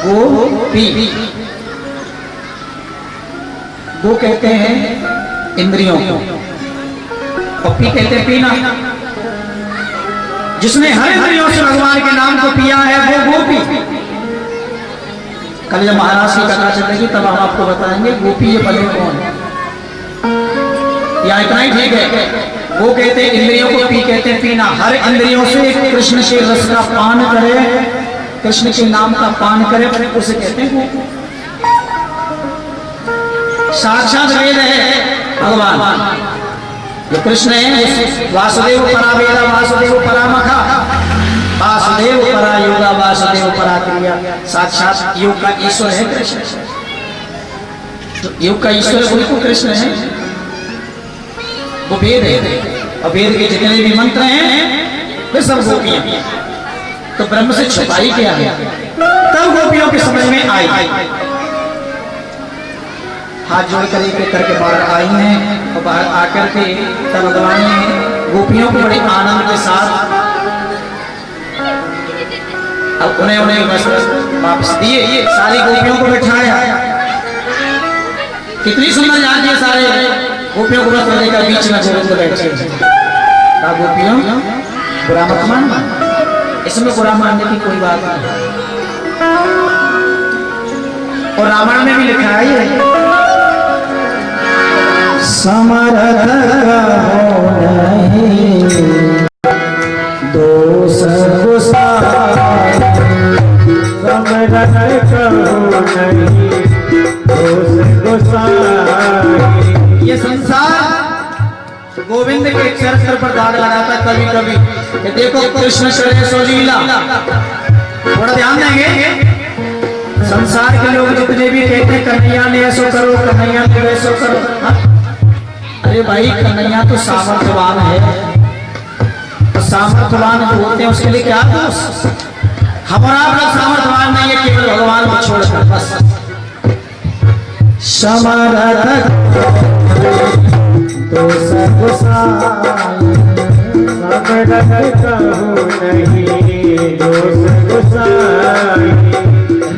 गोपी। गो कहते हैं इंद्रियों को और पी कहते हैं पीना। जिसने हर इंद्रियों से भगवान के नाम को पिया है वो गोपी। कल जब महाराज की कथा चलेगी तब हम आपको बताएंगे गोपी ये पद कौन है। या इतना ही ठीक है। वो कहते हैं इंद्रियों को, पी कहते हैं पीना। हर इंद्रियों से कृष्ण के रस का पान करे, कृष्ण के नाम का पान करे, उसे कहते हैं गोपी। साक्षात वेद है भगवान जो कृष्ण है। वासुदेव परा वेदा वासुदेव परा मखा, वासुदेव परा योगा वासुदेव परा क्रिया। साक्षात योग का ईश्वर है कृष्ण। तो योग का ईश्वर वही तो कृष्ण है। वो वेद है और वेद के जितने भी मंत्र हैं वे सब गोपियां। तो ब्रह्म से छुपाई क्या है तब गोपियों के समझ में आई। हाथ जोड़ करके बाहर आई हैं और बाहर आकर के तब भगवान ने गोपियों को बड़े आनंद के साथ अब उन्हें वापस दिए। सारी गोपियों को बिठाया। कितनी सुंदर जाती है। सारे गोपियों को बस देकर बीच में गोविंद बैठे। गोपियों बुरा मत मानना, इसमें बुरा मानने की कोई बात नहीं। और रामायण में भी लिखा है समर्थ हो नहीं दोष ये संसार गोविंद के चरित्र पर दाग लगाता कभी कभी। देखो कृष्ण करे सो लीला। थोड़ा ध्यान देंगे। संसार के लोग जितने भी कहते हैं कन्हैया ने ऐसो करो, कन्हैया ने वैसो करो। अरे भाई कन्हैया तो सामर्थ्यवान है। तो सामर्थ्यवान जो होते हैं उसके लिए क्या दोष। हमारा अपना सामर्थ्यवान नहीं है, केवल भगवान को छोड़कर बस। समर्थ तो सब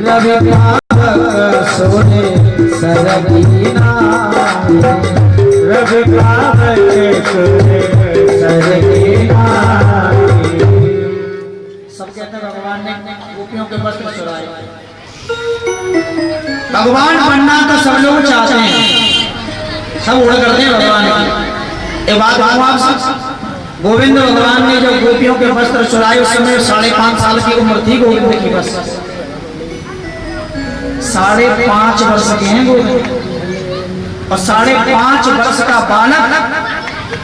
रवि सोने सरगीना रवि सब कहते हैं भगवान ने गोपियों के वस्त्र चुराए। भगवान बनना तो सब लोग चाहते हैं, सब उड़ करते हैं भगवान की। एक बात आप गोविंद भगवान ने जब गोपियों के वस्त्र चुराए उस समय 5.5 साल की उम्र थी गोविंद की। बस 5.5 वर्ष के हैं गोविंद। और 5.5 वर्ष का बालक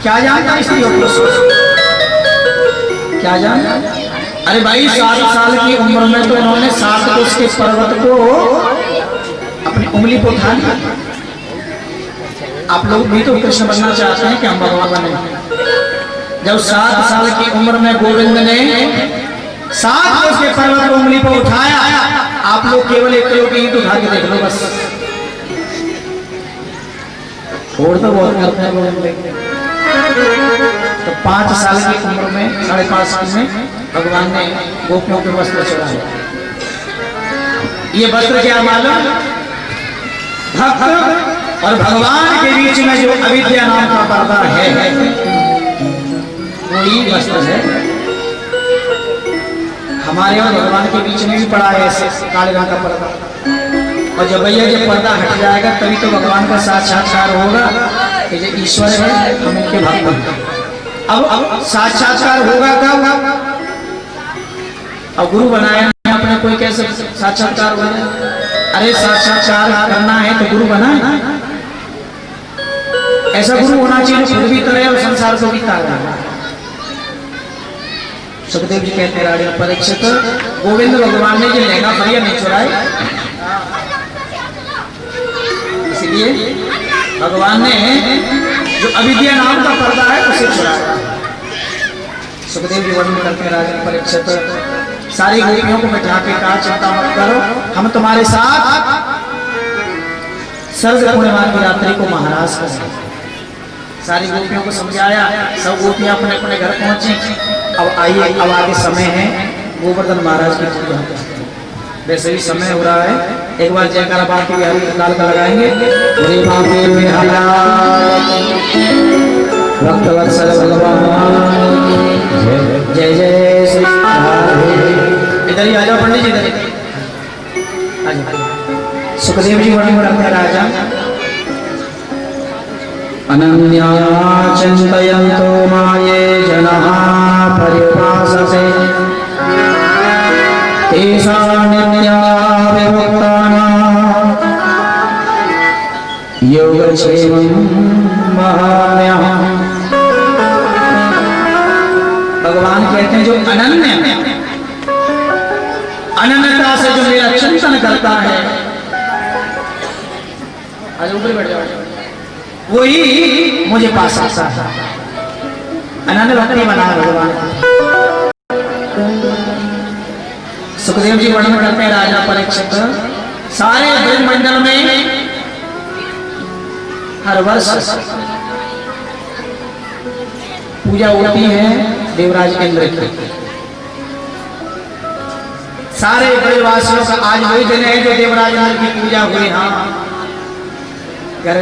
क्या जानता है स्त्रियों को, क्या जानता। अरे भाई 7 साल की उम्र में तो इन्होंने 7 कोस के पर्वत को अपनी उंगली पर उठा लिया। आप लोग भी तो कृष्ण बनना चाहते हैं कि हम भगवान बने। जब 7 साल की उम्र में गोविंद ने 7 कोस के पर्वत को उंगली पर उठाया, आप लोग केवल एक किलो की ईंट उठा के देख लो बस। और तो बहुत करते हैं गोविंद। तो 5 साल की उम्र में 5.5 साल में भगवान ने गोपियों के वस्त्र चढ़ाए। ये वस्त्र क्या मालूम, भक्त और भगवान के बीच में जो अविद्या नाम का पर्दा है वही वस्त्र है। हमारे और भगवान के बीच में भी पड़ा है ऐसे काले रंग का पर्दा। और जब भैया ये पर्दा हट जाएगा तभी तो भगवान का साक्षात्कार होगा कि जो ईश्वर है हम इनके भक्त हैं। अब साक्षात्कार होगा कब, अब गुरु बनाया अपने कोई कैसे साक्षात्कार हो जाए। अरे साक्षात्कार करना है तो गुरु बना है। ऐसा गुरु होना चाहिए खुद भी करे और संसार को भी तारे। सुखदेव जी कहते राजा परीक्षित गोविंद भगवान ने जो लहंगा फरिया नहीं चुराए, इसलिए भगवान ने जो अविद्या नाम का पर्दा है उसे चुराया। सुखदेव जी वर्णन करते हैं राजा परीक्षित सारी गोपियों को बैठा के कहा चिंता मत करो, हम तुम्हारे साथ सर्व पूर्णिमा की रात्रि को महाराज को सारी गोपियों को समझाया। सब गोपियां अपने अपने घर पहुंची। अब आइए, अब आगे समय है गोवर्धन महाराज की पूजा। वैसे भी समय हो रहा है, एक बार जयकारा बाकी बिहारी लाल का लगाएंगे। बोले बाबे बिहारा भक्त वत्सल भगवान जय जय श्री राधे। इधर ही आ जाओ पंडित जी, इधर आ जाओ। सुखदेव जी वर्णन करते हैं राजा अनन्या चिंतयन्तो माये जनाः पर्युपासते तेषां नित्या विमुक्तानां योगक्षेमं महाम्यः। भगवान कहते हैं जो अनन्यता से जो मेरा चिंतन करता है, आज ऊपर बैठ जाओ, वही मुझे पा सकता है। अनन्य भक्ति बना भगवान। सुखदेव जी वर्णन करते हैं राजा परीक्षित, सारे ब्रह्मंडल में हर वर्ष पूजा होती है देवराज इंद्र की। सारे ब्रजवासियों का आज वही दिन है जो देवराज इंद्र की पूजा हुई। हाँ, घर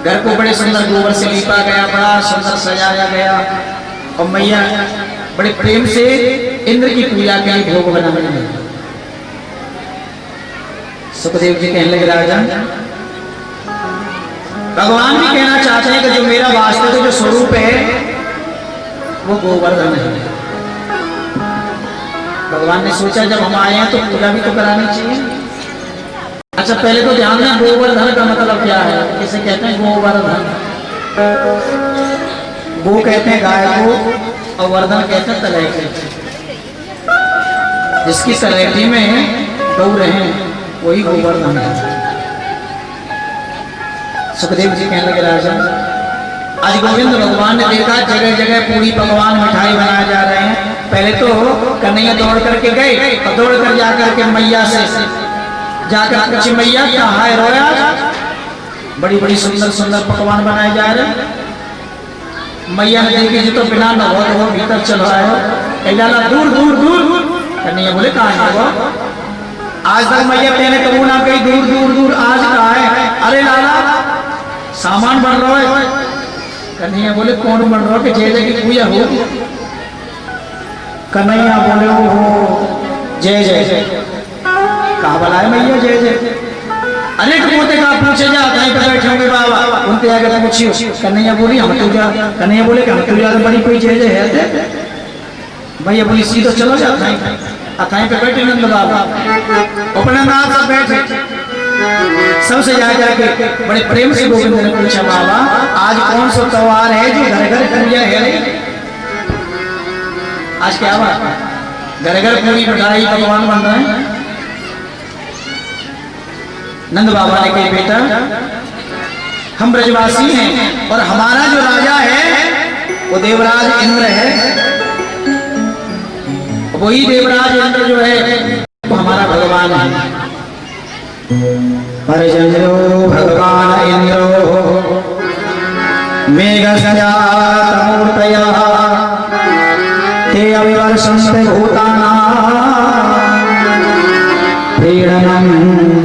घर को बड़े सुंदर गोबर से लीपा गया, बड़ा सुंदर सजाया गया और मैया बड़े प्रेम से इंद्र की पूजा के लिए भोग बनाने लगे। सुखदेव जी कहने लगे राजा भगवान भी कहना चाहते हैं कि जो मेरा वास्तविक जो स्वरूप है वो गोवर्धन है। भगवान ने सोचा जब हम आए हैं तो पूजा भी तो करानी चाहिए। अच्छा, पहले तो ध्यान दें गोवर्धन का मतलब क्या है। किसे कहते हैं गोवर्धन? गो कहते हैं गाय को और वर्धन कहते हैं तलैठी। जिसकी तलैठी में दौड़ रहे हैं वही गोवर्धन है। सुखदेव जी कहने लगे राजा आज गोविंद भगवान ने देखा जगह जगह पूरी पकवान मिठाई बनाए जा रहे हैं। पहले तो कन्हैया दौड़ करके गए और दौड़ कर जाकर के मैया से जाकर पूछी मैया क्या है रोया? बड़ी बड़ी सुंदर सुंदर पकवान बनाए जा रहे हैं। मैया ने देखी जी तो बिना नहा धोए भीतर चल रहा है। लाला दूर दूर दूर। कन्हैया बोले कहाँ है वो? आज तक मैया कहने कबू ना कही दूर दूर दूर, आज कहा है? अरे लाला सामान बन रहा है। कन्हैया बोले कौन बन रहा है कि जय जय की पूजा हो? कन्हैया बोले हो जय जय। कहा बुलाए मैया जय जय? अनेक मोते का पूछे जा कहीं पे बैठे होंगे बाबा, उनके आगे पूछियो। कन्हैया बोली हम तो जा। कन्हैया बोले कि हम तो जा बड़ी कोई जय जय है। भैया बोली सीधो चलो जा कहीं पे बैठे नंद बाबा अपने नाम सब बैठे। सबसे जाके बड़े प्रेम से गोविंद ने पूछा बाबा आज कौन सा त्योहार है जो घर घर पूजा है? आज क्या बात? घर घर पूरी मिठाई पकवान बन रहे हैं। नंद बाबा ने कहा बेटा हम ब्रजवासी हैं और हमारा जो राजा है वो देवराज इंद्र है। वही देवराज इंद्र जो है वो हमारा भगवान है। परजन्यो भगवान इंद्रो मेघस्यातमूर्तयः ते अविवर्षन्ते भूतानां प्रीणनं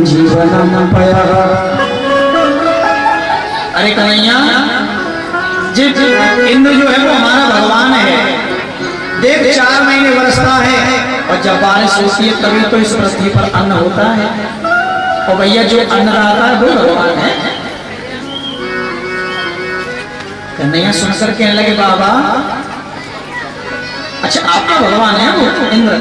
जीवनं पयः। अरे कन्हैया जिस इंद्र जो है वो हमारा भगवान है। देख 4 महीने बरसता है और जब बारिश होती है तभी तो इस पृथ्वी पर अन्न होता है। और भैया जो अन्नदाता है वो भगवान है। कन्हैया सुनकर कहने लगे बाबा अच्छा आपका भगवान है वो इंद्र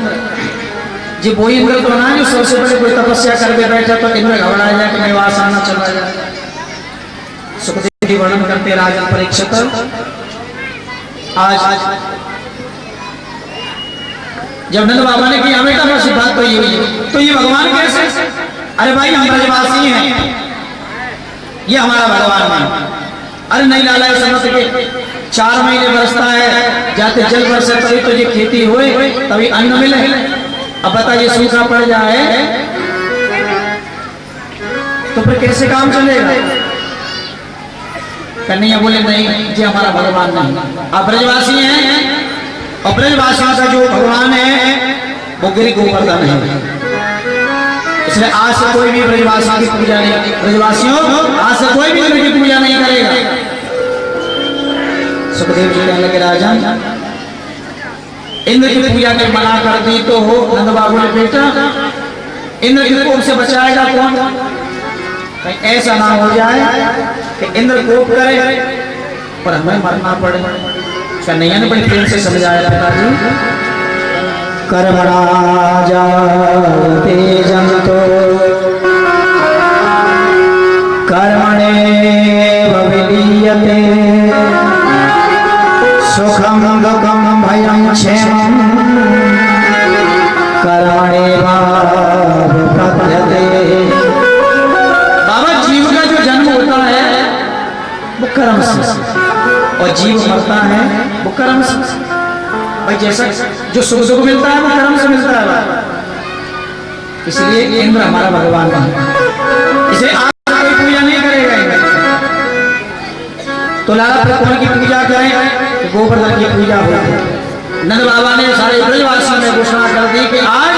जी? वो इंद्र तो ना जो सबसे पहले कोई तपस्या करके बैठा तो इंद्र घबरा जाए कि मेरे वास आना चला जाए। सुखदेव जी वर्णन करते राजा परीक्षित आज जब नंद बाबा ने किया बेटा बस बात तो ये तो ये भगवान कैसे? अरे भाई हम ब्रजवासी हैं, ये हमारा भगवान है। अरे नहीं लाला ऐसा मत के 4 महीने बरसता है जाते जल बरसे तभी तो ये खेती होए तभी अन्न मिले। अब बताइए सूखा पड़ जाए तो फिर कैसे काम चलेगा? कन्हैया बोले नहीं जी हमारा भगवान नहीं, आप ब्रजवासी हैं और ब्रजवासियों का जो भगवान है वो गिरि गोवर्धन है। इसलिए आज से कोई भी ब्रजवासियों की पूजा नहीं, ब्रजवासियों आज से कोई भी इंद्र की पूजा नहीं करेगा। सुखदेव जी कहने लगे राजन, इंद्र की पूजा के मना कर दी तो हो नंद बाबू ने बेटा, इंद्र की कोप से बचाएगा कौन? कहीं ऐसा ना हो जाए कि इंद्र कोप करे और हमें मरना पड़े। कन्हैया ने बड़ी प्रेम से समझाया पिताजी, कर्मणा जायते जंतो कर्मणेव विलीयते सुखम दुखम भयं क्षेमं कर्मणेव विपद्यते। बाबा जीव का जो जन्म होता है वो कर्म से, और जीव मरता है वो कर्म से। भाई जैसा जो सुख दुख मिलता है वो कर्म से मिलता है, इसलिए इंद्र हमारा भगवान है, इसे आज कोई पूजा नहीं करेगा। तो लाला कौन की पूजा करें? गोवर्धन की पूजा होती है। नंद बाबा ने सारे ब्रजवासियों में घोषणा कर दी कि आज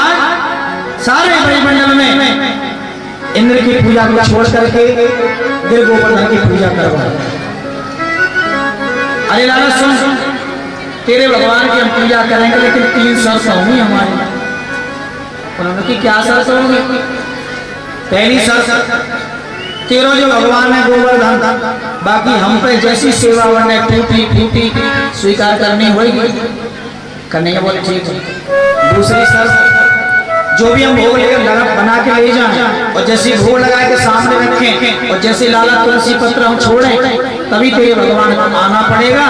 सारे ब्रजमंडल में इंद्र की पूजा को छोड़ करके दिल गोवर्धन की पूजा करवा। अरे लाला सुन, तेरे भगवान की हम पूजा करेंगे लेकिन 3 शर्त होंगी हमारी। उन्होंने की क्या शर्त होगी? पहली शर्त, तेरा जो भगवान है गोवर्धन, बाकी हम पे जैसी सेवा वरने टूटी फूटी स्वीकार करनी होगी। कन्हैया बोले ठीक है। दूसरी शर्त, जो भी हम भोग लेकर बना के ले जाएं और जैसे भोग लगा के सामने रखें और जैसे लाला तुलसी पत्र हम छोड़ें तभी तेरे भगवान को आना पड़ेगा,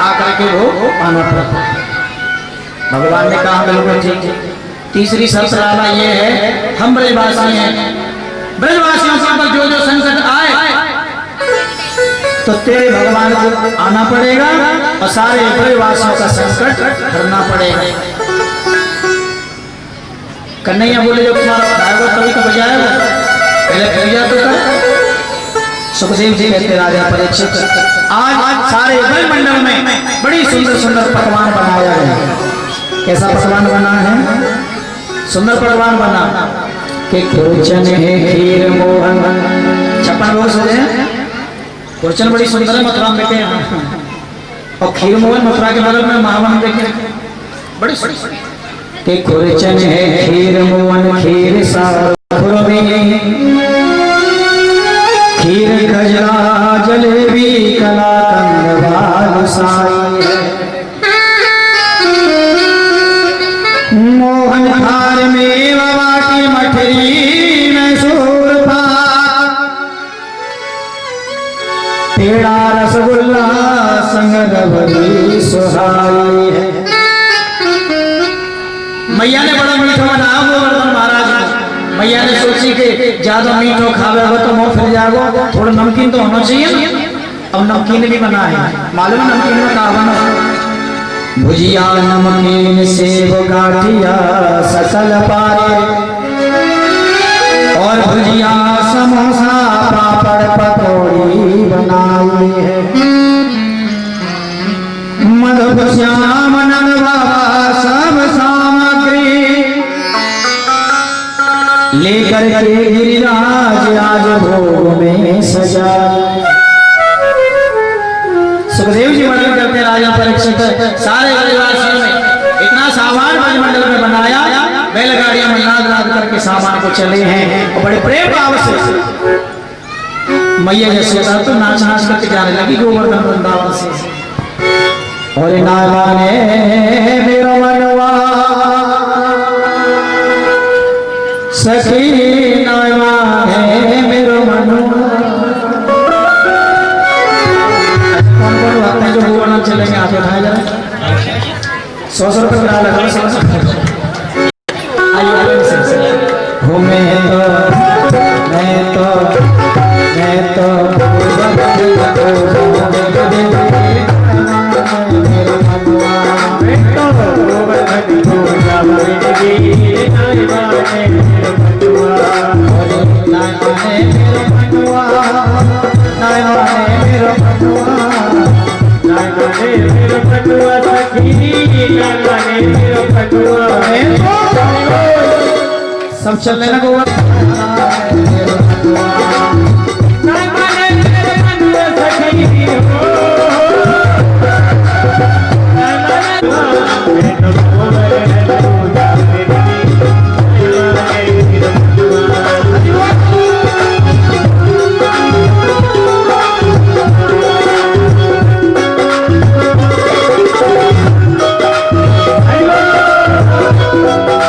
आकर के वो आना पड़ेगा। भगवान ने कहा बिल्कुल ठीक। तीसरी शर्त लाला ये है, हम ब्रजवासी हैं, ब्रजवासियों पर जो जो संकट आए तो तेरे भगवान को आना पड़ेगा और सारे ब्रजवासियों का संकट हरना पड़ेगा। कन्हैया बोले जो तुम्हारा भागवत तभी तो बजाएगा, पहले पूजा तो कर। सुखदेव जी कहते राजा परीक्षित, आज सारे ब्रह्मंडल में बड़ी सुंदर सुंदर पकवान बनाया गया। कैसा पकवान बना है? सुंदर पकवान बना कि कुरचन है खीर मोहन, 56 भोग सजे। कुरचन बड़ी सुंदर है, मथुरा में देखे, और खीर मोहन मथुरा के बगल में महावन देखे, बड़ी सुंदर कि कुरचन है खीर मोहन खीर साखुरबी खीर खजरा जलेबी कलाकंद बालूशाही मोहन थार में बाटी मठरी मैसूर पाक पेड़ा रसगुल्ला संग रबड़ी सुहाई है। मैया ने बड़ा मीठा बनाया गोवर्धन महाराज। मैया ने सोची कि ज्यादा मीठो खावे हो तो मुंह फिर जाएगा, थोड़ा नमकीन तो होना चाहिए। अब नमकीन भी बना है, मालूम है नमकीन में क्या बना? भुजिया नमकीन सेव गाठिया सकल पारे और भुजिया समोसा पापड़ पकौड़ी बनाई है। मधुर श्याम नंद बाबा सब सामग्री लेकर के गिरिराज आज भोग में सजाए। सुखदेव जी वर्णन करते राजा परीक्षित, सारे ब्रजवासियों ने इतना सामान ब्रजमंडल में बनाया, बैलगाड़ियां में लाद लाद करके सामान को चले हैं और बड़े प्रेम भाव से मैया यशोदा तो नाच नाच करके जाने लगी गोवर्धन वृंदावन से। और ना माने मेरो मनवा सखी, ना माने मेरो मनवा। कौन कौन भक्त हैं जो गोवर्धन चलेंगे? आप उठाए जरा, 100 रुपये करा लगा। 100 आइए हो मैं सब चल लेना गोवर्धन। लीला